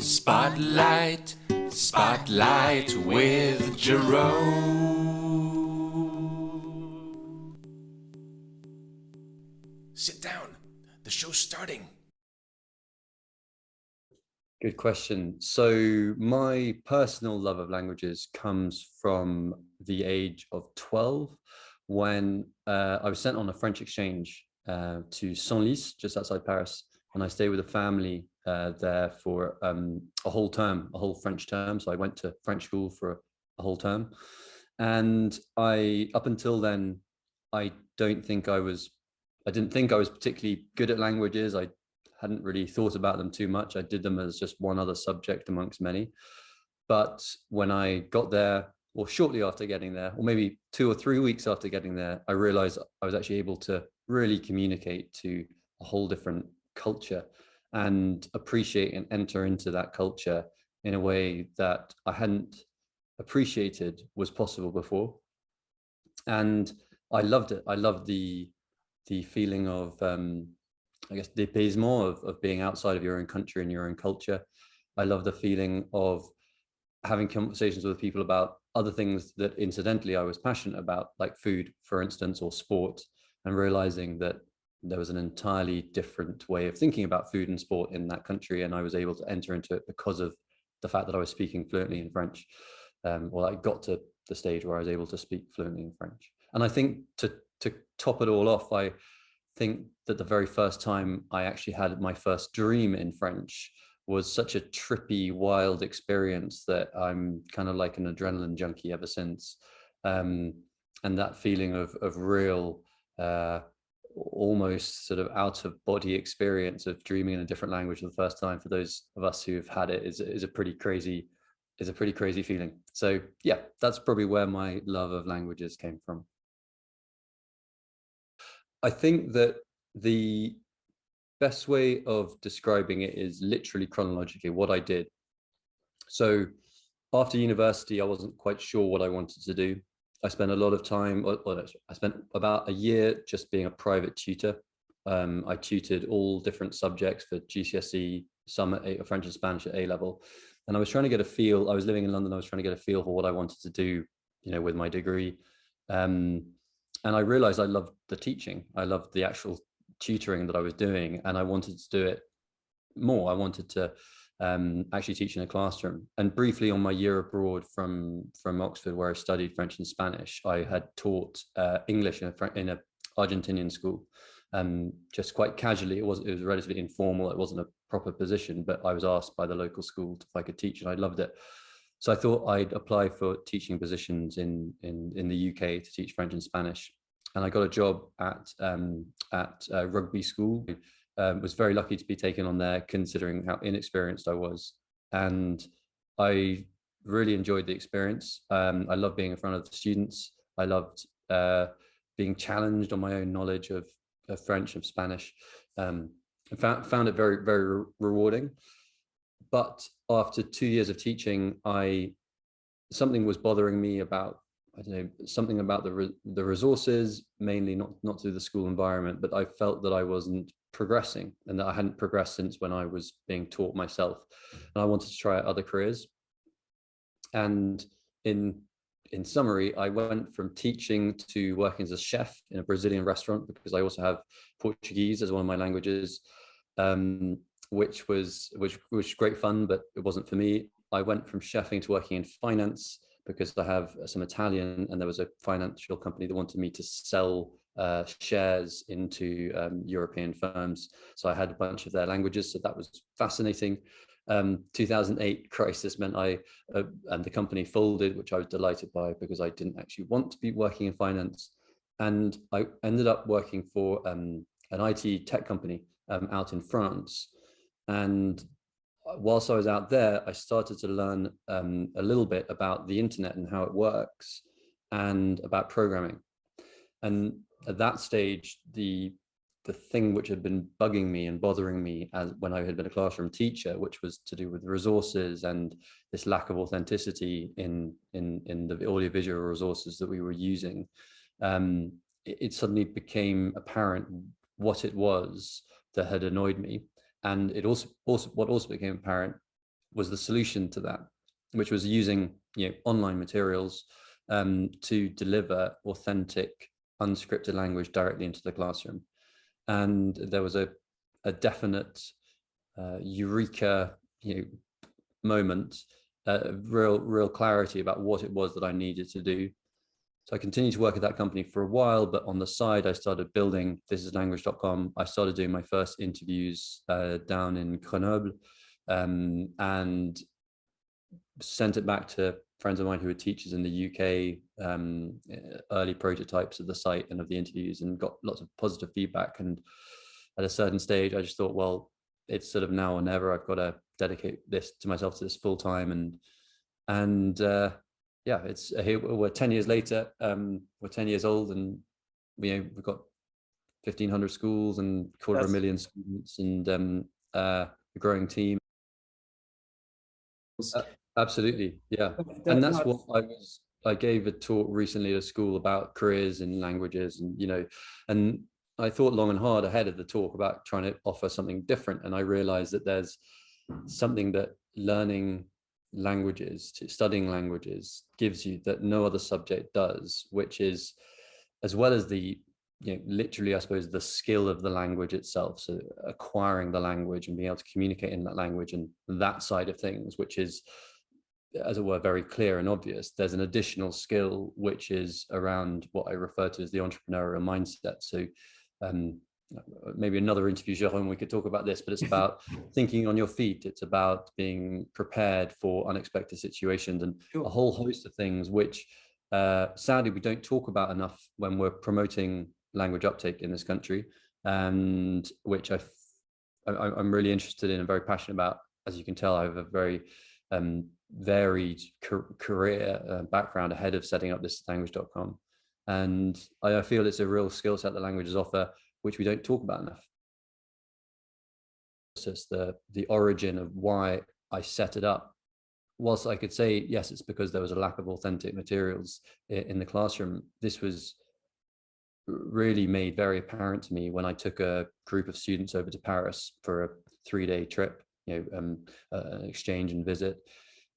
Spotlight, Spotlight with Jerome. Sit down. The show's starting. Good question. So my personal love of languages comes from the age of 12 when I was sent on a French exchange to Senlis, just outside Paris. And I stayed with a family there for a whole term, a whole French term. So I went to French school for a whole term. And up until then, I didn't think I was particularly good at languages. I hadn't really thought about them too much. I did them as just one other subject amongst many. But when I got there, or shortly after getting there, or maybe 2 or 3 weeks after getting there, I realized I was actually able to really communicate to a whole different culture and appreciate and enter into that culture in a way that I hadn't appreciated was possible before. And I loved it. I loved the feeling of I guess dépaysement of being outside of your own country and your own culture. I love the feeling of having conversations with people about other things that incidentally I was passionate about, like food, for instance, or sport, and realizing that there was an entirely different way of thinking about food and sport in that country. And I was able to enter into it because of the fact that I was speaking fluently in French. Well, I got to the stage where I was able to speak fluently in French. And I think to top it all off, I think that the very first time I actually had my first dream in French was such a trippy, wild experience that I'm kind of like an adrenaline junkie ever since. And that feeling of real, almost sort of out of body experience of dreaming in a different language for the first time, for those of us who've had it, is a pretty crazy feeling. So yeah, that's probably where my love of languages came from. I think that the best way of describing it is literally chronologically what I did. So after university, I wasn't quite sure what I wanted to do. I spent a lot of time, I spent about a year just being a private tutor. I tutored all different subjects for GCSE, some at French and Spanish at A level. And I was trying to get a feel. I was living in London. I was trying to get a feel for what I wanted to do, with my degree. And I realized I loved the teaching. I loved the actual tutoring that I was doing, and I wanted to do it more. I wanted to actually teach in a classroom. And briefly on my year abroad from Oxford, where I studied French and Spanish, I had taught English in a Argentinian school, just quite casually. It was relatively informal. It wasn't a proper position, but I was asked by the local school if I could teach, and I loved it. So I thought I'd apply for teaching positions in the UK to teach French and Spanish, and I got a job at rugby school. Was very lucky to be taken on there, considering how inexperienced I was, and I really enjoyed the experience. I loved being in front of the students. I loved being challenged on my own knowledge of French and Spanish. I found it very, very rewarding. But after 2 years of teaching, something was bothering me about, I don't know, something about the resources, mainly not through the school environment, but I felt that I wasn't progressing, and that I hadn't progressed since when I was being taught myself, and I wanted to try out other careers. And in summary, I went from teaching to working as a chef in a Brazilian restaurant, because I also have Portuguese as one of my languages. Which was great fun, but it wasn't for me. I went from chefing to working in finance because I have some Italian, and there was a financial company that wanted me to sell shares into European firms. So I had a bunch of their languages, so that was fascinating. 2008 crisis meant and the company folded, which I was delighted by, because I didn't actually want to be working in finance. And I ended up working for an IT tech company out in France. And whilst I was out there, I started to learn a little bit about the internet and how it works, and about programming. And at that stage, the thing which had been bugging me and bothering me as when I had been a classroom teacher, which was to do with resources and this lack of authenticity in the audiovisual resources that we were using, it suddenly became apparent what it was that had annoyed me. And it also what also became apparent was the solution to that, which was using online materials to deliver authentic, unscripted language directly into the classroom. And there was a definite eureka moment, real clarity about what it was that I needed to do. So I continued to work at that company for a while, but on the side, I started building thisislanguage.com. I started doing my first interviews down in Grenoble, and sent it back to friends of mine who were teachers in the UK, early prototypes of the site and of the interviews, and got lots of positive feedback. And at a certain stage, I just thought, well, it's sort of now or never. I've got to dedicate this to myself, to this full time. And yeah, it's here. We're 10 years later. We're 10 years old, and we've got 1,500 schools and quarter of a million students, and a growing team. Absolutely, yeah. And that's what I gave a talk recently at a school about careers in languages, and I thought long and hard ahead of the talk about trying to offer something different. And I realized that there's something that learning languages, studying languages, gives you that no other subject does, which is, as well as the literally, I suppose, the skill of the language itself, so acquiring the language and being able to communicate in that language, and that side of things, which is, as it were, very clear and obvious. There's an additional skill which is around what I refer to as the entrepreneurial mindset. So maybe another interview, Jérôme, we could talk about this, but it's about thinking on your feet. It's about being prepared for unexpected situations, and a whole host of things which sadly we don't talk about enough when we're promoting language uptake in this country, and which I'm really interested in and very passionate about. As you can tell, I have a very varied career background ahead of setting up this language.com, and I feel it's a real skill set that languages offer, which we don't talk about enough. It's just the origin of why I set it up. Whilst I could say, yes, it's because there was a lack of authentic materials in the classroom, this was really made very apparent to me when I took a group of students over to Paris for a 3-day trip, an exchange and visit.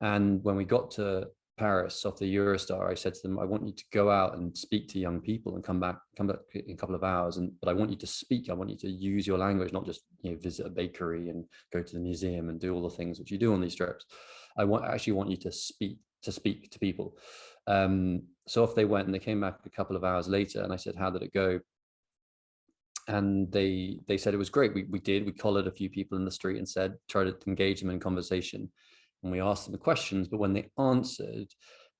And when we got to Paris off the Eurostar, I said to them, I want you to go out and speak to young people and come back in a couple of hours. But I want you to speak. I want you to use your language, not just visit a bakery and go to the museum and do all the things which you do on these trips. I actually want you to speak to people. So off they went, and they came back a couple of hours later, and I said, how did it go? And they said it was great. We collared a few people in the street and tried to engage them in conversation. And we asked them the questions, but when they answered,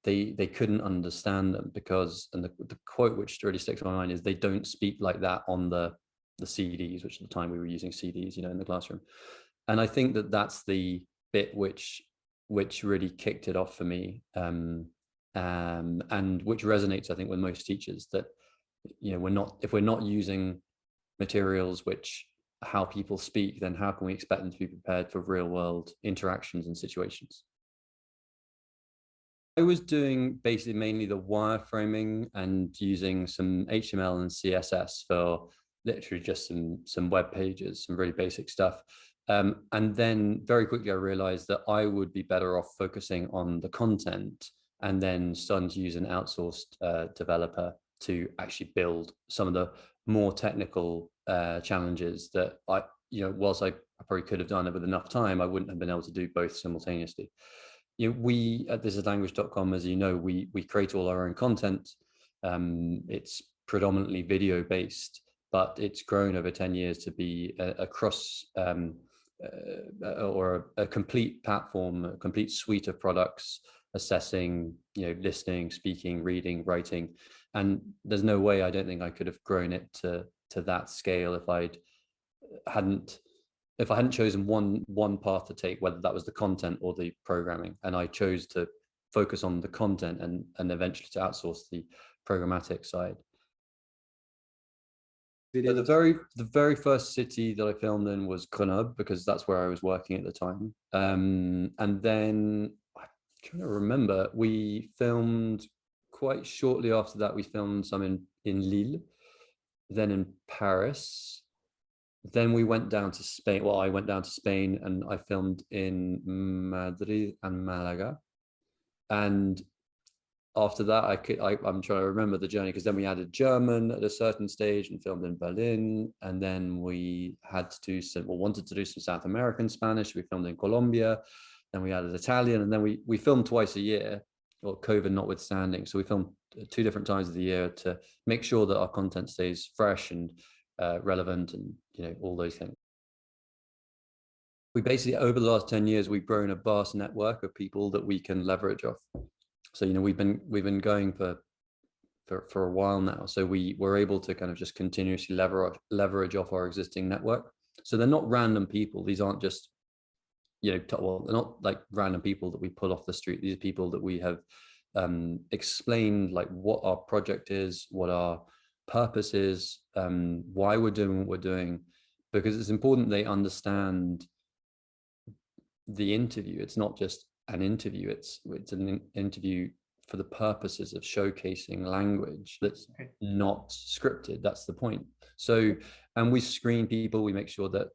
they couldn't understand them because, and the quote which really sticks in my mind is, they don't speak like that on the CDs, which at the time we were using CDs, in the classroom. And I think that that's the bit which really kicked it off for me, and which resonates, I think, with most teachers, that if we're not using materials which how people speak, then how can we expect them to be prepared for real world interactions and situations? I was doing basically mainly the wireframing and using some HTML and CSS for literally just some web pages, some really basic stuff. And then very quickly I realized that I would be better off focusing on the content, and then starting to use an outsourced developer to actually build some of the more technical challenges that whilst I probably could have done it with enough time, I wouldn't have been able to do both simultaneously. We at thisislanguage.com, as you know, we create all our own content. It's predominantly video based, but it's grown over 10 years to be a complete platform, a complete suite of products, assessing, listening, speaking, reading, writing. And there's no way, I don't think I could have grown it to that scale if I hadn't chosen one path to take, whether that was the content or the programming. And I chose to focus on the content and eventually to outsource the programmatic side. So the very first city that I filmed in was Grenoble, because that's where I was working at the time. And then I'm trying to remember, we filmed quite shortly after that. We filmed some in Lille, then in Paris, then we went down to Spain. Well, I went down to Spain and I filmed in Madrid and Malaga. And after that, I'm trying to remember the journey, because then we added German at a certain stage and filmed in Berlin. And then we had to do some, or wanted to do some South American Spanish. We filmed in Colombia. Then we added Italian. And then we filmed twice a year, or COVID notwithstanding. So we filmed 2 different times of the year to make sure that our content stays fresh and relevant, and all those things. We basically, over the last 10 years, we've grown a vast network of people that we can leverage off. So we've been going for a while now. So we were able to kind of just continuously leverage off our existing network. So they're not random people. These aren't just well, they're not like random people that we pull off the street. These are people that we have explained like what our project is, what our purpose is, why we're doing what we're doing, because it's important they understand the interview. It's not just an interview, it's an interview for the purposes of showcasing language that's not scripted. That's the point. So, and we screen people. We make sure that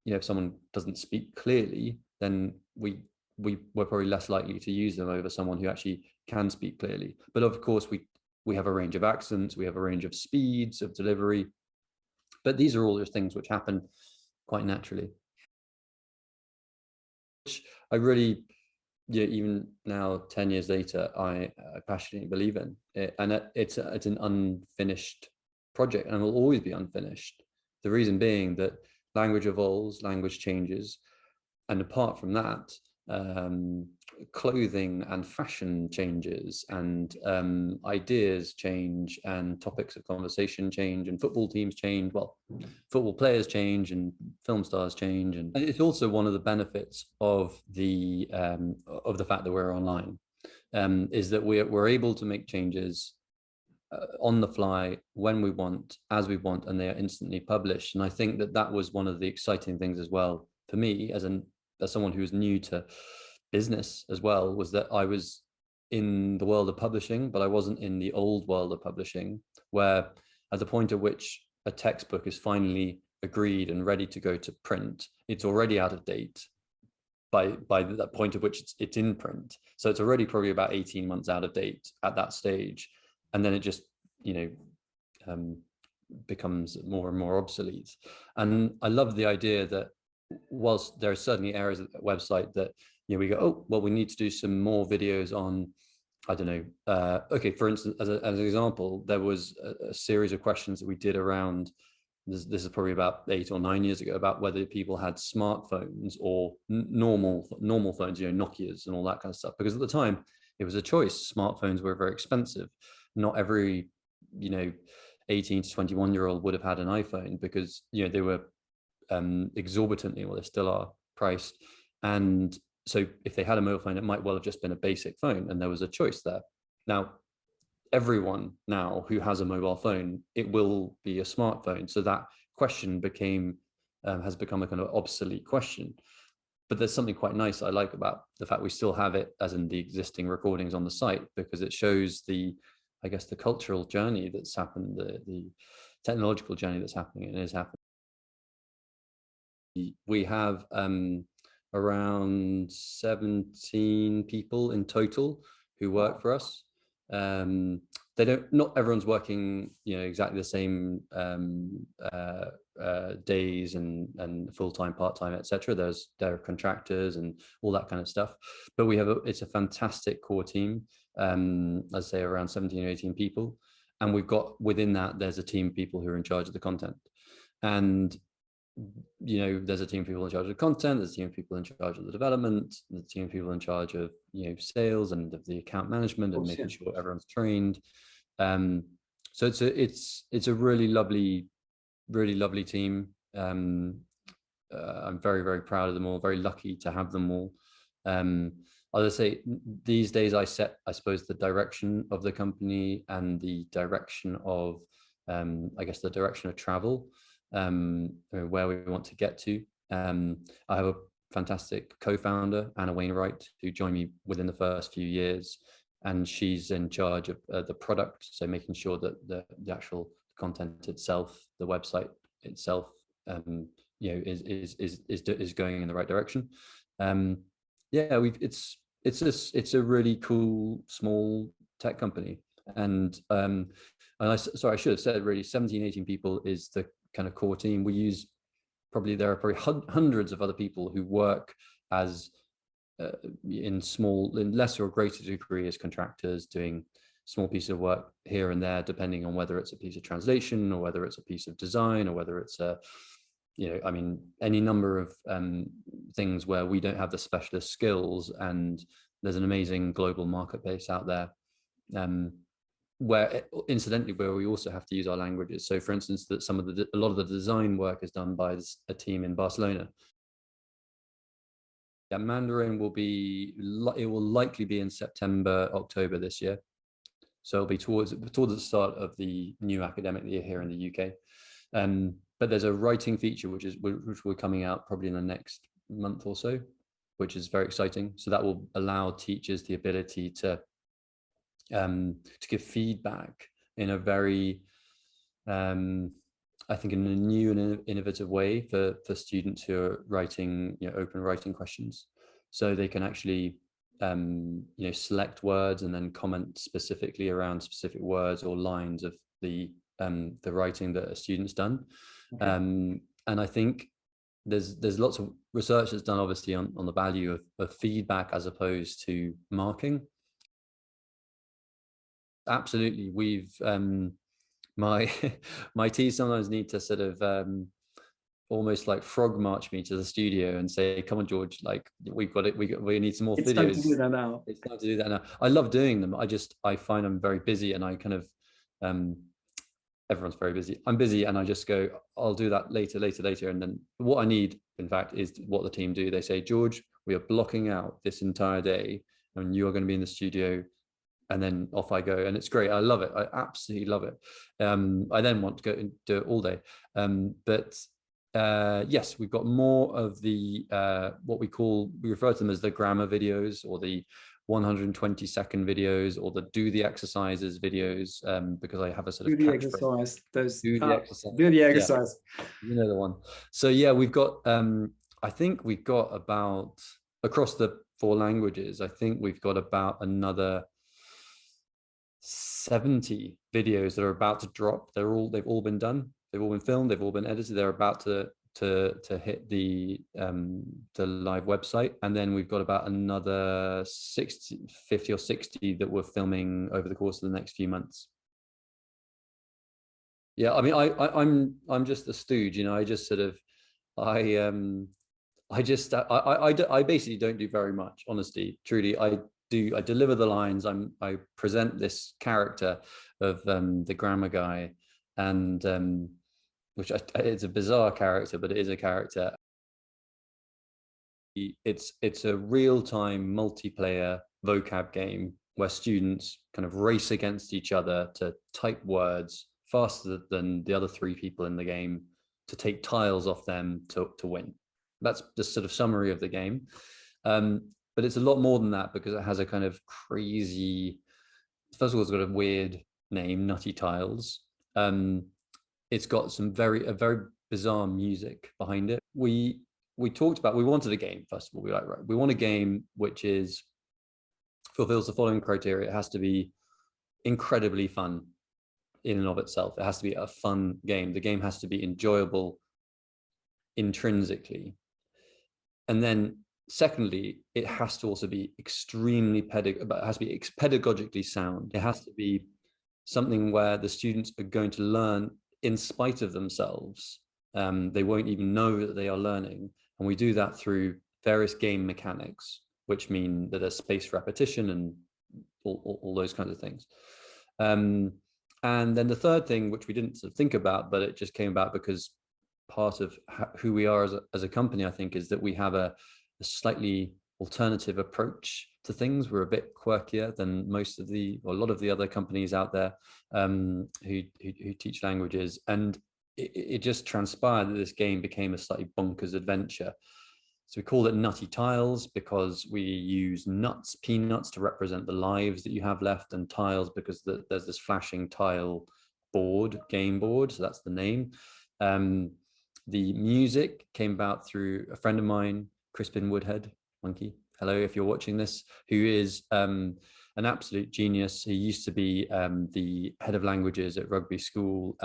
if someone doesn't speak clearly, then we're probably less likely to use them over someone who actually can speak clearly. But of course, we have a range of accents, we have a range of speeds of delivery, but these are all just things which happen quite naturally. I really, even now 10 years later, I passionately believe in it, and it's an unfinished project, and will always be unfinished. The reason being that language evolves, language changes, and apart from that, clothing and fashion changes, and ideas change, and topics of conversation change, and football teams change. Well, football players change, and film stars change, and it's also one of the benefits of the fact that we're online, is that we're able to make changes on the fly, when we want, as we want, and they are instantly published. And I think that was one of the exciting things as well for me as someone who was new to business as well, was that I was in the world of publishing, but I wasn't in the old world of publishing, where at the point at which a textbook is finally agreed and ready to go to print, it's already out of date by that point at which it's in print. So it's already probably about 18 months out of date at that stage. And then it just, becomes more and more obsolete. And I love the idea that whilst there are certainly areas of the website that, we go, oh, well, we need to do some more videos on, I don't know. Okay, for instance, as an example, there was a series of questions that we did around, this is probably about 8 or 9 years ago, about whether people had smartphones or normal phones, Nokias and all that kind of stuff. Because at the time, it was a choice. Smartphones were very expensive. Not every 18 to 21-year-old would have had an iPhone, because they were exorbitantly, well, they still are, priced. And so if they had a mobile phone, it might well have just been a basic phone, and there was a choice there. Now everyone now who has a mobile phone, it will be a smartphone. So that question has become a kind of obsolete question. But there's something quite nice I like about the fact we still have it as in the existing recordings on the site, because it shows the cultural journey that's happened, the technological journey that's happening and is happening. We have around 17 people in total who work for us. Not everyone's working, exactly the same days and full-time, part-time, etc. There are contractors and all that kind of stuff, but it's a fantastic core team. I'd say around 17 or 18 people, and we've got within that, there's a team of people who are in charge of the content, and there's a team of people in charge of content, there's a team of people in charge of the development, there's a team of people in charge of sales and of the account management, and making sure everyone's trained. So it's a really lovely team. I'm very, very proud of them all, very lucky to have them all. As I say, these days I set, I suppose, the direction of the company and the direction of the direction of travel, where we want to get to. I have a fantastic co-founder, Anna Wainwright, who joined me within the first few years, and she's in charge of the product, so making sure that the actual content itself, the website itself, is going in the right direction. Yeah, it's a really cool small tech company, and I should have said, really 17-18 people is the kind of core team. There are probably hundreds of other people who work as in lesser or greater degree as contractors, doing small pieces of work here and there, depending on whether it's a piece of translation or whether it's a piece of design or whether it's any number of things where we don't have the specialist skills, and there's an amazing global marketplace out there, where we also have to use our languages. So for instance, that a lot of the design work is done by a team in Barcelona. Yeah, Mandarin it will likely be in September, October this year. So it'll be towards the start of the new academic year here in the UK. But there's a writing feature which will be coming out probably in the next month or so, which is very exciting. So that will allow teachers the ability to give feedback in a very, I think, in a new and innovative way for students who are writing, open writing questions. So they can actually, select words and then comment specifically around specific words or lines of the writing that a student's done. Okay. And I think there's lots of research that's done, obviously, on the value of feedback as opposed to marking. Absolutely. We've my teams sometimes need to sort of almost like frog march me to the studio and say, come on, George, like we need some more videos. It's time to do that now. It's time to do that now. I love doing them. I find I'm very busy, and I kind of everyone's very busy. I'm busy, and I just go, I'll do that later. And then what I need, in fact, is what the team do. They say, George, we are blocking out this entire day, and you are going to be in the studio. And then off I go, and it's great. I love it. I absolutely love it. I then want to go and do it all day. Yes, we've got more of the we refer to them as the grammar videos, or the 120-second videos, or the do the exercises videos, because I have a sort of do the exercise. Do the exercise. Do the exercise. Yeah, you know the one. So yeah, we've got. I think we've got about, across the 4 languages, I think we've got about another 70 videos that are about to drop. They've all been done. They've all been filmed. They've all been edited. They're about to hit the live website, and then we've got about another 50 or 60 that we're filming over the course of the next few months. Yeah, I mean, I'm just the stooge, I just sort of I basically don't do very much, honestly, truly. I deliver the lines. I present this character of the grammar guy, and which it's a bizarre character, but it is a character. It's a real-time multiplayer vocab game where students kind of race against each other to type words faster than the other 3 people in the game, to take tiles off them to win. That's the sort of summary of the game. But it's a lot more than that, because it has a kind of crazy, first of all, it's got a weird name, Nutty Tilez. It's got a very bizarre music behind it. We talked about, we wanted a game, first of all. We want a game which fulfills the following criteria. It has to be incredibly fun in and of itself. It has to be a fun game. The game has to be enjoyable intrinsically. And then secondly, it has to also be extremely pedagogically sound. It has to be something where the students are going to learn in spite of themselves. They won't even know that they are learning. And we do that through various game mechanics, which mean that there's spaced repetition and all those kinds of things. And then the third thing, which we didn't sort of think about, but it just came about because part of who we are as a company, I think, is that we have a slightly alternative approach to things. We're a bit quirkier than a lot of the other companies out there who teach languages, and it just transpired that this game became a slightly bonkers adventure. So we called it Nutty Tilez because we use peanuts to represent the lives that you have left, and tiles because there's this flashing tile game board, so that's the name. The music came about through a friend of mine, Crispin Woodhead, Monkey. Hello, if you're watching this, who is an absolute genius. He used to be the head of languages at Rugby School,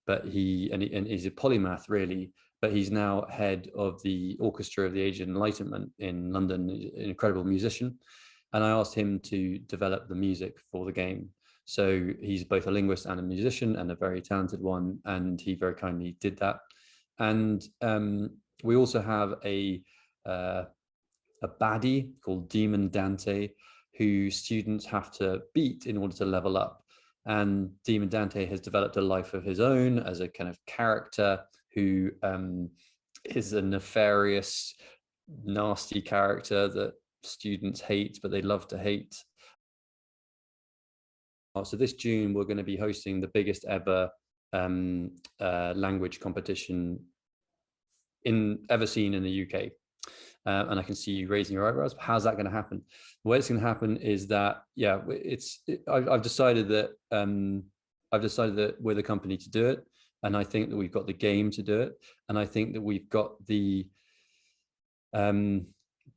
but he's a polymath really. But he's now head of the Orchestra of the Age of Enlightenment in London, an incredible musician. And I asked him to develop the music for the game. So he's both a linguist and a musician, and a very talented one. And he very kindly did that. And we also have a baddie called Demon Dante, who students have to beat in order to level up. And Demon Dante has developed a life of his own as a kind of character who is a nefarious, nasty character that students hate, but they love to hate. So this June, we're going to be hosting the biggest ever language competition ever seen in the UK. And I can see you raising your eyebrows. How's that going to happen? The way it's going to happen is that, yeah, I've decided that we're the company to do it, and I think that we've got the game to do it, and I think that we've got the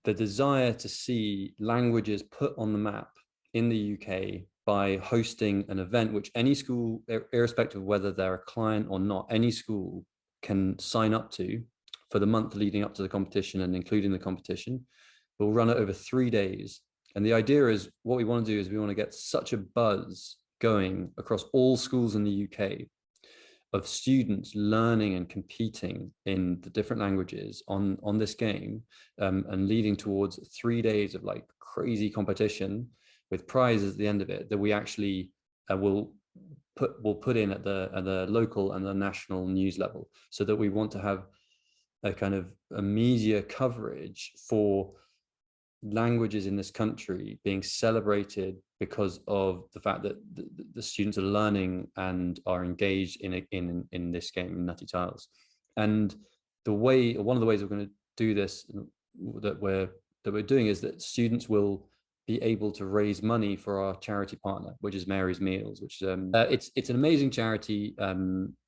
desire to see languages put on the map in the UK by hosting an event which any school, irrespective of whether they're a client or not, any school can sign up to for the month leading up to the competition and including the competition. We'll run it over 3 days. And the idea is, what we want to do is we want to get such a buzz going across all schools in the UK of students learning and competing in the different languages on this game, and leading towards 3 days of like crazy competition with prizes at the end of it, that we actually will put in at the local and the national news level, so that we want to have a kind of a media coverage for languages in this country being celebrated because of the fact that the students are learning and are engaged in this game, Nutty Tilez. And one of the ways we're going to do this, that we're doing, is that students will be able to raise money for our charity partner, which is Mary's Meals, which it's an amazing charity.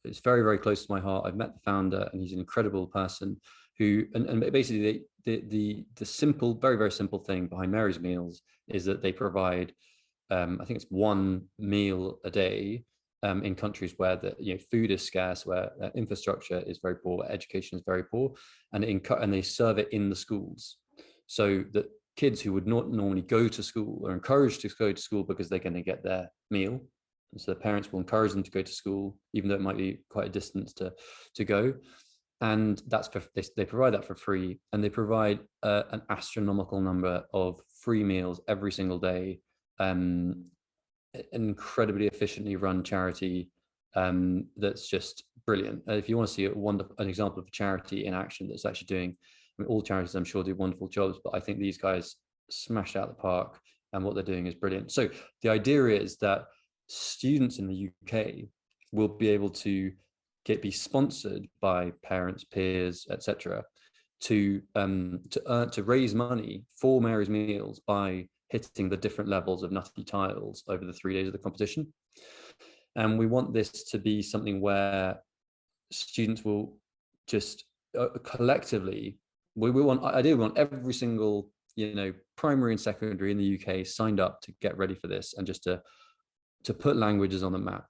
It's very, very close to my heart. I've met the founder, and he's an incredible person who, and basically the simple, very, very simple thing behind Mary's Meals is that they provide, I think it's 1 meal a day in countries where food is scarce, where infrastructure is very poor, where education is very poor, and they serve it in the schools, so that kids who would not normally go to school are encouraged to go to school because they're going to get their meal. And so the parents will encourage them to go to school, even though it might be quite a distance to go. And that's they provide that for free, and they provide an astronomical number of free meals every single day. An incredibly efficiently run charity that's just brilliant. If you want to see an example of a charity in action that's actually doing, I mean, all charities I'm sure do wonderful jobs, but I think these guys smashed out the park, and what they're doing is brilliant. So the idea is that students in the UK will be able to be sponsored by parents, peers, etc., to raise money for Mary's Meals by hitting the different levels of Nutty Tilez over the 3 days of the competition. And we want this to be something where students will just collectively, we want every single primary and secondary in the UK signed up to get ready for this, and just to put languages on the map.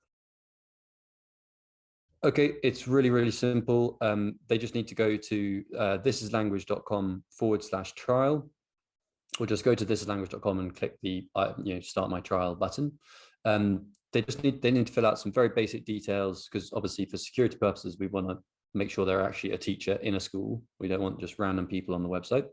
Okay, it's really, really simple. They just need to go to thisislanguage.com/trial, or just go to thisislanguage.com and click the start my trial button. They need to fill out some very basic details, because obviously for security purposes we want to make sure they're actually a teacher in a school. We don't want just random people on the website.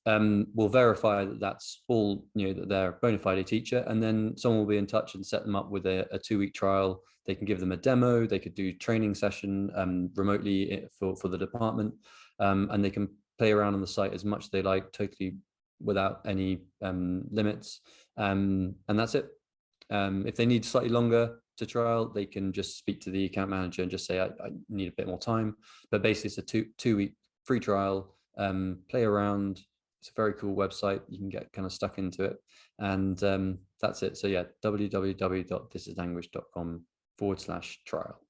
We'll verify that that's all, that they're a bona fide teacher, and then someone will be in touch and set them up with a 2-week trial. They can give them a demo, they could do training session remotely for the department, and they can play around on the site as much as they like, totally without any limits, and that's it. If they need slightly longer to trial, they can just speak to the account manager and just say, I need a bit more time. But basically it's a 2-week free trial. Play around. It's a very cool website. You can get kind of stuck into it, and that's it. So yeah, www.thisislanguage.com/trial.